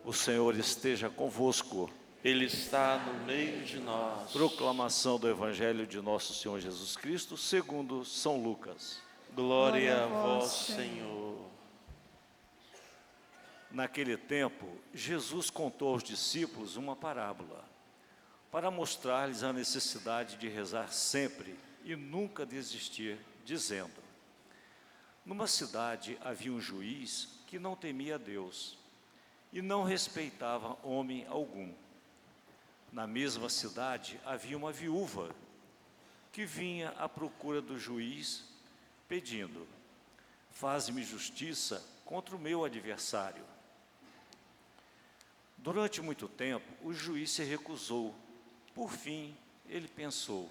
O Senhor esteja convosco. Ele está no meio de nós. Proclamação do Evangelho de nosso Senhor Jesus Cristo, segundo São Lucas. Glória a vós, Senhor. Naquele tempo, Jesus contou aos discípulos uma parábola, para mostrar-lhes a necessidade de rezar sempre e nunca desistir, dizendo: numa cidade havia um juiz que não temia a Deus e não respeitava homem algum. Na mesma cidade havia uma viúva que vinha à procura do juiz, pedindo: faze-me justiça contra o meu adversário. Durante muito tempo, o juiz se recusou. Por fim, ele pensou: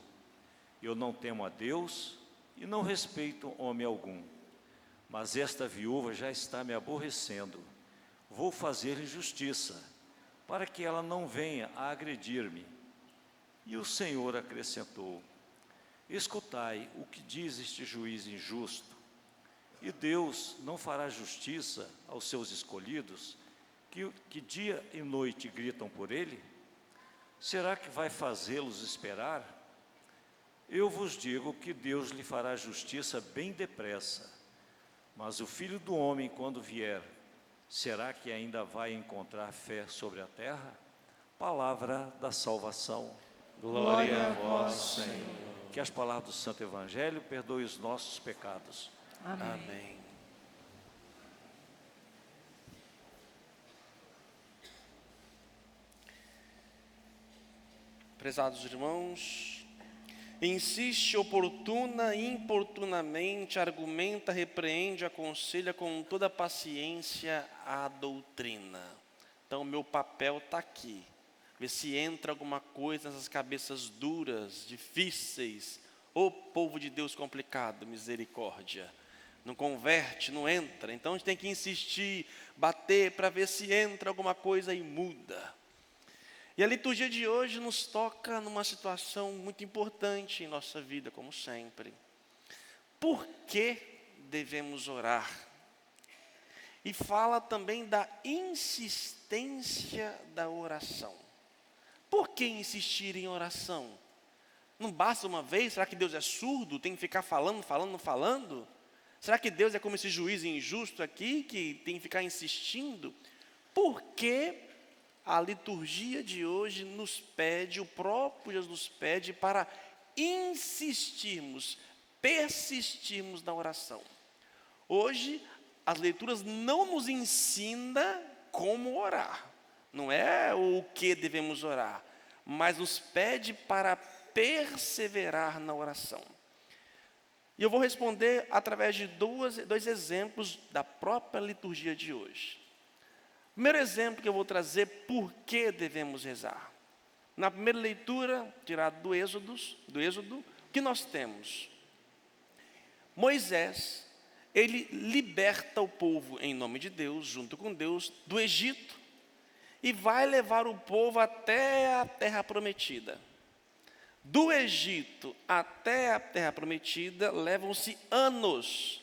eu não temo a Deus e não respeito homem algum, mas esta viúva já está me aborrecendo. Vou fazer-lhe justiça, para que ela não venha a agredir-me. E o Senhor acrescentou: escutai o que diz este juiz injusto. E Deus não fará justiça aos seus escolhidos, que dia e noite gritam por ele? Será que vai fazê-los esperar? Eu vos digo que Deus lhe fará justiça bem depressa. Mas o Filho do Homem, quando vier, será que ainda vai encontrar fé sobre a terra? Palavra da salvação. Glória a vós, Senhor. Que as palavras do Santo Evangelho perdoem os nossos pecados. Amém. Prezados irmãos, insiste oportuna e importunamente, argumenta, repreende, aconselha com toda paciência a doutrina. Então, meu papel está aqui. Ver se entra alguma coisa nessas cabeças duras, difíceis. Ô povo de Deus complicado, misericórdia. Não converte, não entra. Então, a gente tem que insistir, bater para ver se entra alguma coisa e muda. E a liturgia de hoje nos toca numa situação muito importante em nossa vida, como sempre. Por que devemos orar? E fala também da insistência da oração. Por que insistir em oração? Não basta uma vez? Será que Deus é surdo? Tem que ficar falando? Será que Deus é como esse juiz injusto aqui, que tem que ficar insistindo? Por que a liturgia de hoje nos pede, o próprio Jesus nos pede para insistirmos, persistirmos na oração? Hoje, as leituras não nos ensinam como orar, não é o que devemos orar, mas nos pede para perseverar na oração. E eu vou responder através de dois exemplos da própria liturgia de hoje. Primeiro exemplo que eu vou trazer, por que devemos rezar. Na primeira leitura, tirado do Êxodo, o que nós temos? Moisés, ele liberta o povo em nome de Deus, junto com Deus, do Egito, e vai levar o povo até a terra prometida. Do Egito até a terra prometida, levam-se anos.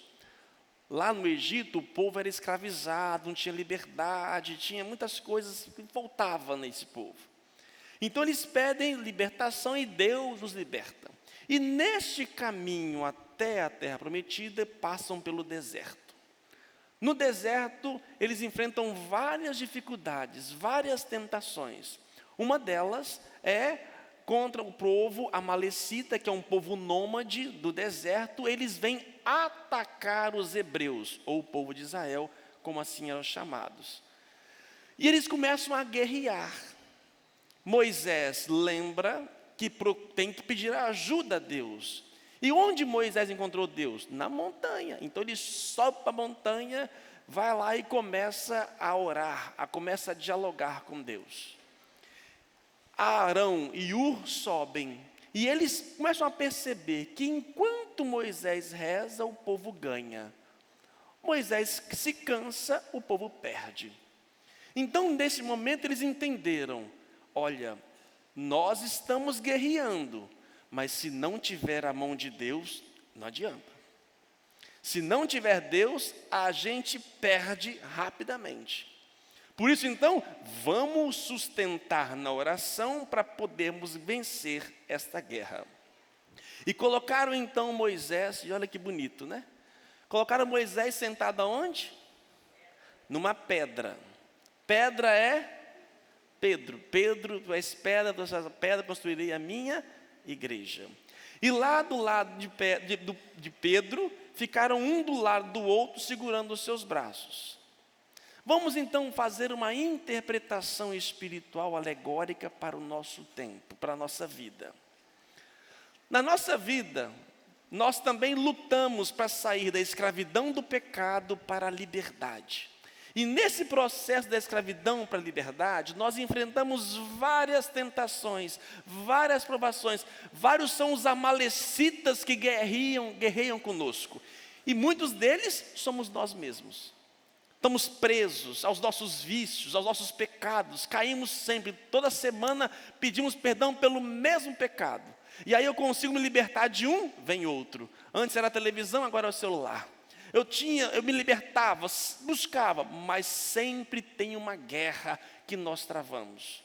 Lá no Egito, o povo era escravizado, não tinha liberdade, tinha muitas coisas que faltavam nesse povo. Então eles pedem libertação e Deus os liberta. E neste caminho até a terra prometida, passam pelo deserto. No deserto, eles enfrentam várias dificuldades, várias tentações. Uma delas é contra o povo amalecita, que é um povo nômade do deserto. Eles vêm atacar os hebreus, ou o povo de Israel, como assim eram chamados. E eles começam a guerrear. Moisés lembra que tem que pedir ajuda a Deus. E onde Moisés encontrou Deus? Na montanha. Então ele sobe para a montanha, vai lá e começa a orar, começa a dialogar com Deus. Arão e Ur sobem, e eles começam a perceber que enquanto Moisés reza, o povo ganha. Moisés se cansa, o povo perde. Então, nesse momento, eles entenderam: olha, nós estamos guerreando, mas se não tiver a mão de Deus, não adianta. Se não tiver Deus, a gente perde rapidamente. Por isso, então, vamos sustentar na oração para podermos vencer esta guerra. E colocaram então Moisés, e olha que bonito, né? Colocaram Moisés sentado aonde? Numa pedra. Pedra é Pedro. Pedro, tu és pedra, tu és pedra, construirei a minha igreja. E lá do lado de Pedro, ficaram um do lado do outro, segurando os seus braços. Vamos então fazer uma interpretação espiritual alegórica para o nosso tempo, para a nossa vida. Na nossa vida, nós também lutamos para sair da escravidão do pecado para a liberdade. E nesse processo da escravidão para a liberdade, nós enfrentamos várias tentações, várias provações. Vários são os amalecitas que guerreiam conosco. E muitos deles somos nós mesmos. Estamos presos aos nossos vícios, aos nossos pecados. Caímos sempre, toda semana pedimos perdão pelo mesmo pecado. E aí eu consigo me libertar de um, vem outro. Antes era a televisão, agora é o celular. Eu me libertava, buscava, mas sempre tem uma guerra que nós travamos.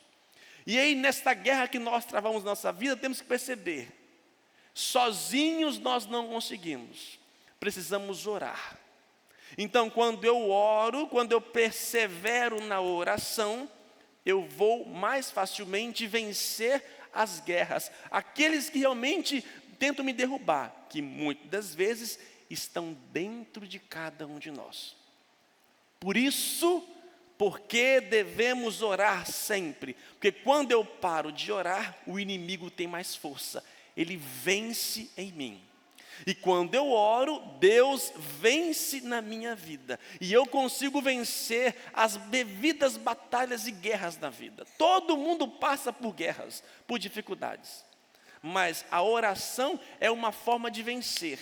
E aí nesta guerra que nós travamos na nossa vida, temos que perceber, sozinhos nós não conseguimos, precisamos orar. Então quando eu oro, quando eu persevero na oração, eu vou mais facilmente vencer as guerras. Aqueles que realmente tentam me derrubar, que muitas das vezes estão dentro de cada um de nós. Por isso, porque devemos orar sempre? Porque quando eu paro de orar, o inimigo tem mais força. Ele vence em mim. E quando eu oro, Deus vence na minha vida. E eu consigo vencer as devidas batalhas e guerras da vida. Todo mundo passa por guerras, por dificuldades. Mas a oração é uma forma de vencer.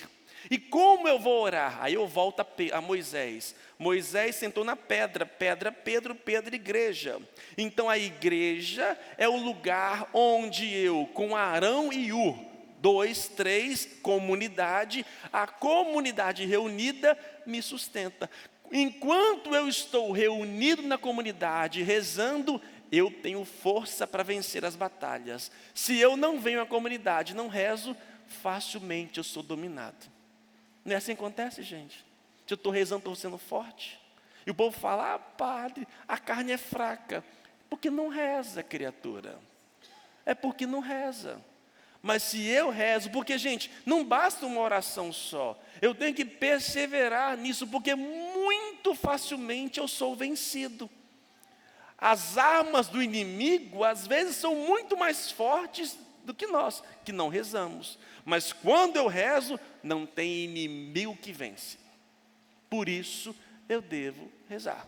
E como eu vou orar? Aí eu volto a Moisés. Moisés sentou na pedra, Pedro, igreja. Então a igreja é o lugar onde eu, com Arão e Ur, 2, 3, comunidade, a comunidade reunida me sustenta. Enquanto eu estou reunido na comunidade, rezando, eu tenho força para vencer as batalhas. Se eu não venho à comunidade, não rezo, facilmente eu sou dominado. Não é assim que acontece, gente? Se eu estou rezando, estou sendo forte. E o povo fala, padre, a carne é fraca. Porque não reza, criatura. É porque não reza. Mas se eu rezo, porque, gente, não basta uma oração só. Eu tenho que perseverar nisso, porque muito facilmente eu sou vencido. As armas do inimigo, às vezes, são muito mais fortes do que nós, que não rezamos. Mas quando eu rezo, não tem inimigo que vence. Por isso, eu devo rezar.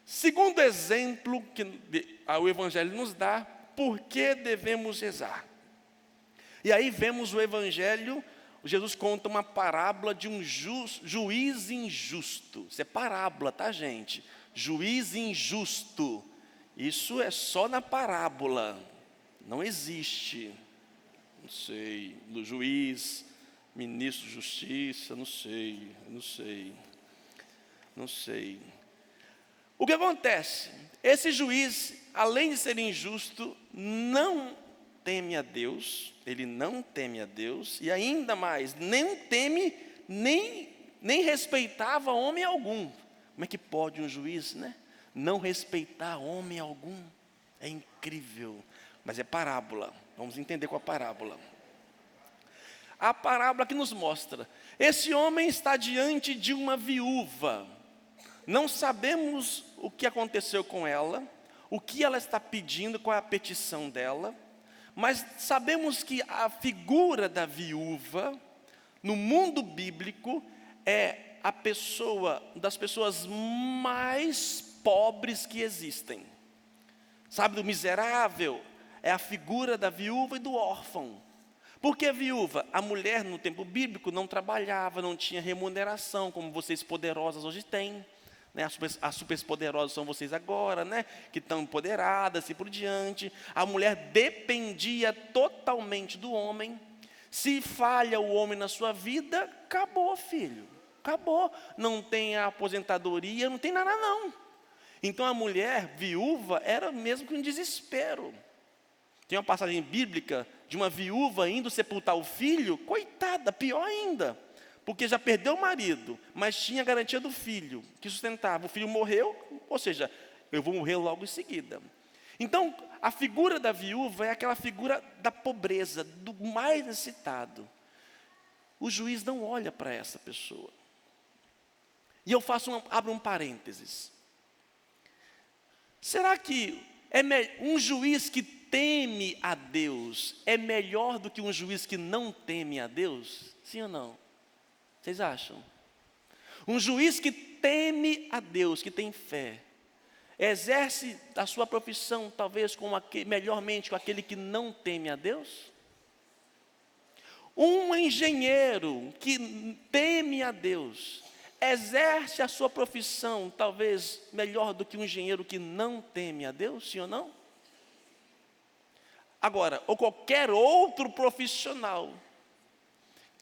Segundo exemplo que o Evangelho nos dá, por que devemos rezar? E aí vemos o Evangelho, Jesus conta uma parábola de um juiz injusto. Isso é parábola, tá, gente? Juiz injusto. Isso é só na parábola. Não existe. Não sei. Do juiz, ministro de justiça, não sei. O que acontece? Esse juiz, além de ser injusto, não teme a Deus, ele não teme a Deus, e ainda mais, nem teme, nem respeitava homem algum. Como é que pode um juiz, né, não respeitar homem algum? É incrível, mas é parábola, vamos entender com a parábola. A parábola que nos mostra, esse homem está diante de uma viúva, não sabemos o que aconteceu com ela, o que ela está pedindo, qual é a petição dela, mas sabemos que a figura da viúva, no mundo bíblico, é das pessoas mais pobres que existem. Sabe, do miserável, é a figura da viúva e do órfão. Por que viúva? A mulher no tempo bíblico não trabalhava, não tinha remuneração, como vocês poderosas hoje têm. As superpoderosas são vocês agora, né? Que estão empoderadas e por diante. A mulher dependia totalmente do homem. Se falha o homem na sua vida, acabou, filho. Acabou. Não tem a aposentadoria, não tem nada não. Então a mulher viúva era mesmo que um desespero. Tem uma passagem bíblica de uma viúva indo sepultar o filho, coitada, pior ainda, porque já perdeu o marido, mas tinha a garantia do filho, que sustentava. O filho morreu, ou seja, eu vou morrer logo em seguida. Então, a figura da viúva é aquela figura da pobreza, do mais necessitado. O juiz não olha para essa pessoa. E eu abro um parênteses. Será que um juiz que teme a Deus é melhor do que um juiz que não teme a Deus? Sim ou não? Vocês acham? Um juiz que teme a Deus, que tem fé, exerce a sua profissão talvez melhormente com aquele que não teme a Deus? Um engenheiro que teme a Deus, exerce a sua profissão talvez melhor do que um engenheiro que não teme a Deus, sim ou não? Agora, ou qualquer outro profissional.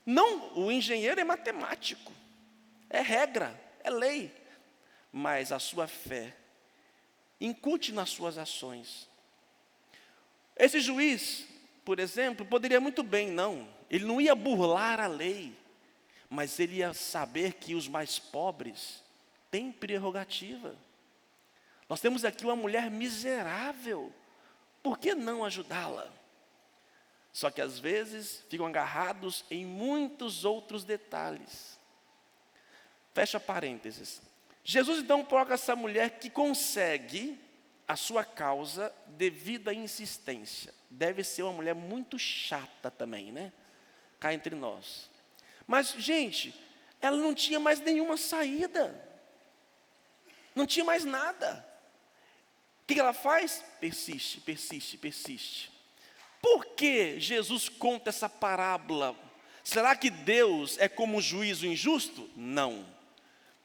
Não, o engenheiro é matemático, é regra, é lei, mas a sua fé incute nas suas ações. Esse juiz, por exemplo, poderia muito bem, ele não ia burlar a lei, mas ele ia saber que os mais pobres têm prerrogativa. Nós temos aqui uma mulher miserável, por que não ajudá-la? Só que às vezes ficam agarrados em muitos outros detalhes. Fecha parênteses. Jesus então coloca essa mulher que consegue a sua causa devido à insistência. Deve ser uma mulher muito chata também, né? Cá entre nós. Mas, gente, ela não tinha mais nenhuma saída. Não tinha mais nada. O que ela faz? Persiste, persiste, persiste. Por que Jesus conta essa parábola? Será que Deus é como um juízo injusto? Não.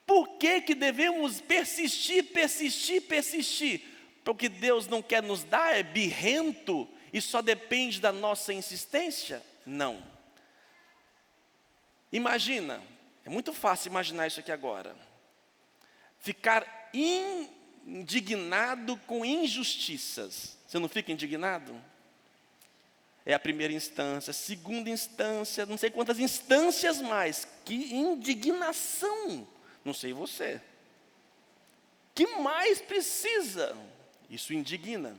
Por que devemos persistir, persistir, persistir? Porque Deus não quer nos dar, é birrento e só depende da nossa insistência? Não. Imagina, é muito fácil imaginar isso aqui agora. Ficar indignado com injustiças. Você não fica indignado? É a primeira instância, segunda instância, não sei quantas instâncias mais. Que indignação! Não sei você. Que mais precisa? Isso indigna.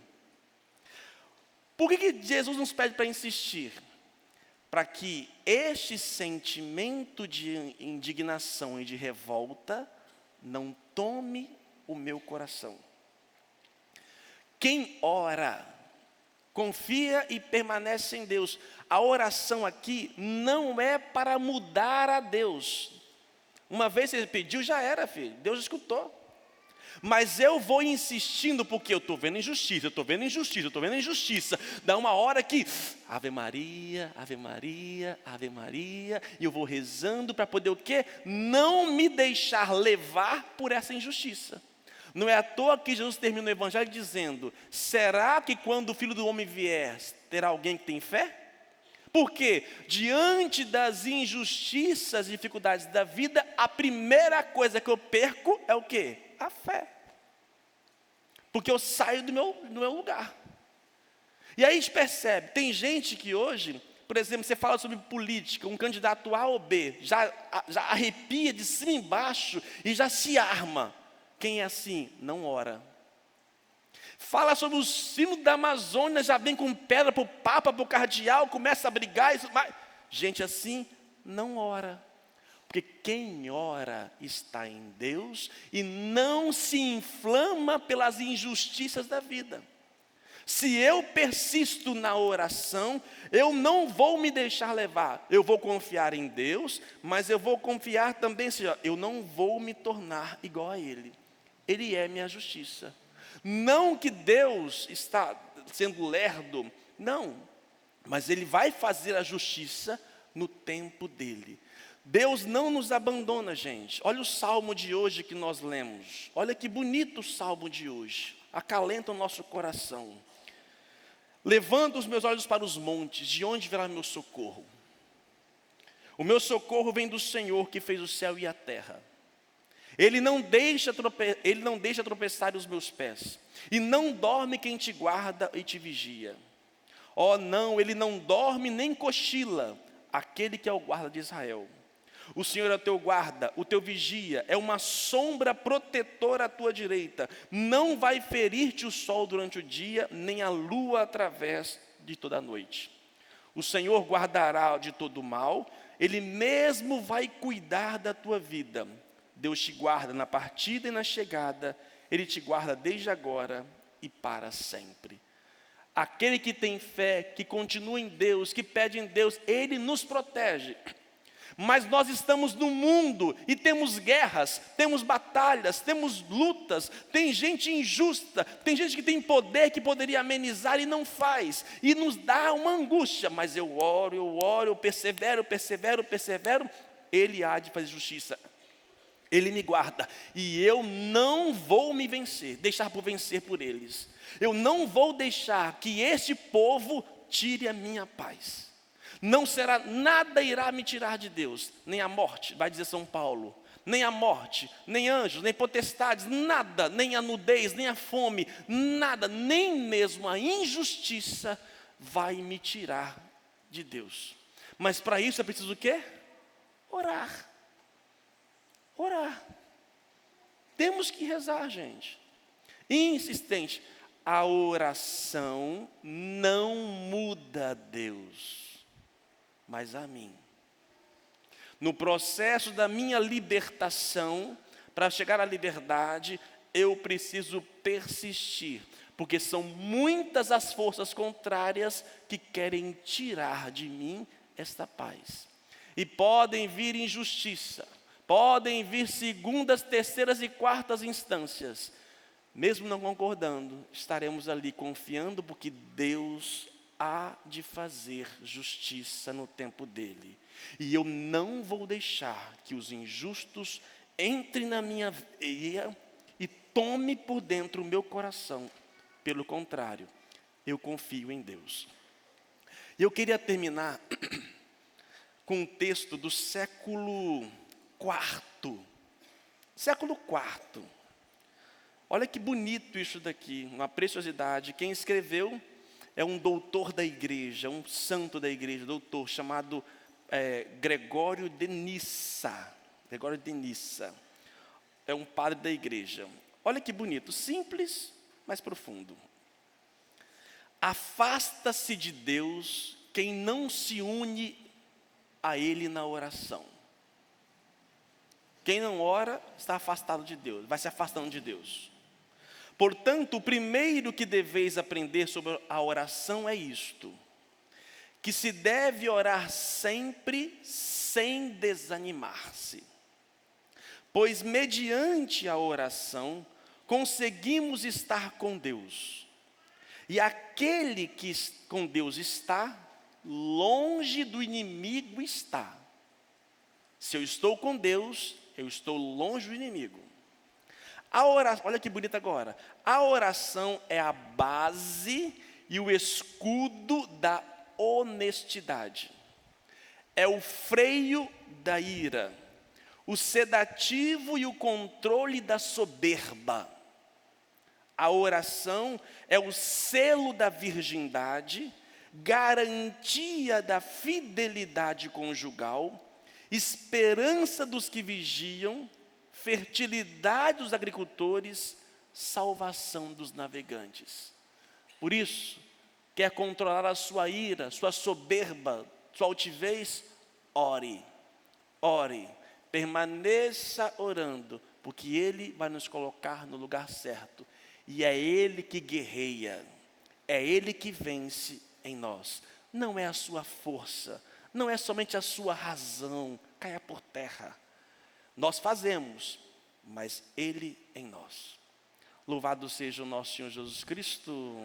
Por que Jesus nos pede para insistir? Para que este sentimento de indignação e de revolta não tome o meu coração. Quem ora, confia e permanece em Deus. A oração aqui não é para mudar a Deus. Uma vez você pediu, já era, filho. Deus escutou. Mas eu vou insistindo porque eu estou vendo injustiça, eu estou vendo injustiça, eu estou vendo injustiça. Dá uma hora que, Ave Maria, Ave Maria, Ave Maria. E eu vou rezando para poder o quê? Não me deixar levar por essa injustiça. Não é à toa que Jesus termina o Evangelho dizendo: será que quando o Filho do Homem vier, terá alguém que tem fé? Porque diante das injustiças e dificuldades da vida, a primeira coisa que eu perco é o quê? A fé. Porque eu saio do meu lugar. E aí a gente percebe, tem gente que hoje, por exemplo, você fala sobre política, um candidato A ou B, já arrepia de cima e embaixo e já se arma. Quem é assim, não ora. Fala sobre o sino da Amazônia, já vem com pedra para o Papa, para o cardeal, começa a brigar. Gente assim, não ora. Porque quem ora está em Deus e não se inflama pelas injustiças da vida. Se eu persisto na oração, eu não vou me deixar levar. Eu vou confiar em Deus, mas eu vou confiar também, eu não vou me tornar igual a Ele. Ele é minha justiça. Não que Deus está sendo lerdo, não. Mas Ele vai fazer a justiça no tempo dEle. Deus não nos abandona, gente. Olha o salmo de hoje que nós lemos. Olha que bonito o salmo de hoje. Acalenta o nosso coração. Levanto os meus olhos para os montes, de onde virá meu socorro? O meu socorro vem do Senhor que fez o céu e a terra. Ele não deixa tropeçar os meus pés. E não dorme quem te guarda e te vigia. Oh não, ele não dorme nem cochila, aquele que é o guarda de Israel. O Senhor é o teu guarda, o teu vigia, é uma sombra protetora à tua direita. Não vai ferir-te o sol durante o dia, nem a lua através de toda a noite. O Senhor guardará de todo mal, Ele mesmo vai cuidar da tua vida. Deus te guarda na partida e na chegada, Ele te guarda desde agora e para sempre. Aquele que tem fé, que continua em Deus, que pede em Deus, Ele nos protege. Mas nós estamos no mundo e temos guerras, temos batalhas, temos lutas, tem gente injusta, tem gente que tem poder que poderia amenizar e não faz, e nos dá uma angústia, mas eu oro, eu persevero, Ele há de fazer justiça, Ele me guarda, e eu não vou me deixar por vencer por eles, eu não vou deixar que este povo tire a minha paz. Não será, nada irá me tirar de Deus, nem a morte, vai dizer São Paulo, nem a morte, nem anjos, nem potestades, nada, nem a nudez, nem a fome, nada, nem mesmo a injustiça vai me tirar de Deus. Mas para isso é preciso o quê? Orar. Orar. Temos que rezar, gente. Insistente. A oração não muda Deus, mas a mim. No processo da minha libertação, para chegar à liberdade, eu preciso persistir, porque são muitas as forças contrárias que querem tirar de mim esta paz. E podem vir injustiça, podem vir segundas, terceiras e quartas instâncias. Mesmo não concordando, estaremos ali confiando, porque Deus há de fazer justiça no tempo dele. E eu não vou deixar que os injustos entrem na minha veia e tome por dentro o meu coração. Pelo contrário, eu confio em Deus. E eu queria terminar com um texto do século IV. Século IV. Olha que bonito isso daqui, uma preciosidade. Quem escreveu é um doutor da igreja, um santo da igreja, doutor, chamado Gregório de Nissa. Gregório de Nissa. É um padre da igreja. Olha que bonito, simples, mas profundo. Afasta-se de Deus quem não se une a Ele na oração. Quem não ora está afastado de Deus, vai se afastando de Deus. Portanto, o primeiro que deveis aprender sobre a oração é isto: que se deve orar sempre sem desanimar-se. Pois mediante a oração conseguimos estar com Deus. E aquele que com Deus está, longe do inimigo está. Se eu estou com Deus, eu estou longe do inimigo. A oração, olha que bonito agora. A oração é a base e o escudo da honestidade. É o freio da ira, o sedativo e o controle da soberba. A oração é o selo da virgindade, garantia da fidelidade conjugal, esperança dos que vigiam, fertilidade dos agricultores, salvação dos navegantes. Por isso, quer controlar a sua ira, sua soberba, sua altivez? Ore, ore, permaneça orando, porque Ele vai nos colocar no lugar certo. E é Ele que guerreia, é Ele que vence em nós. Não é a sua força, não é somente a sua razão, caia por terra. Nós fazemos, mas Ele em nós. Louvado seja o nosso Senhor Jesus Cristo.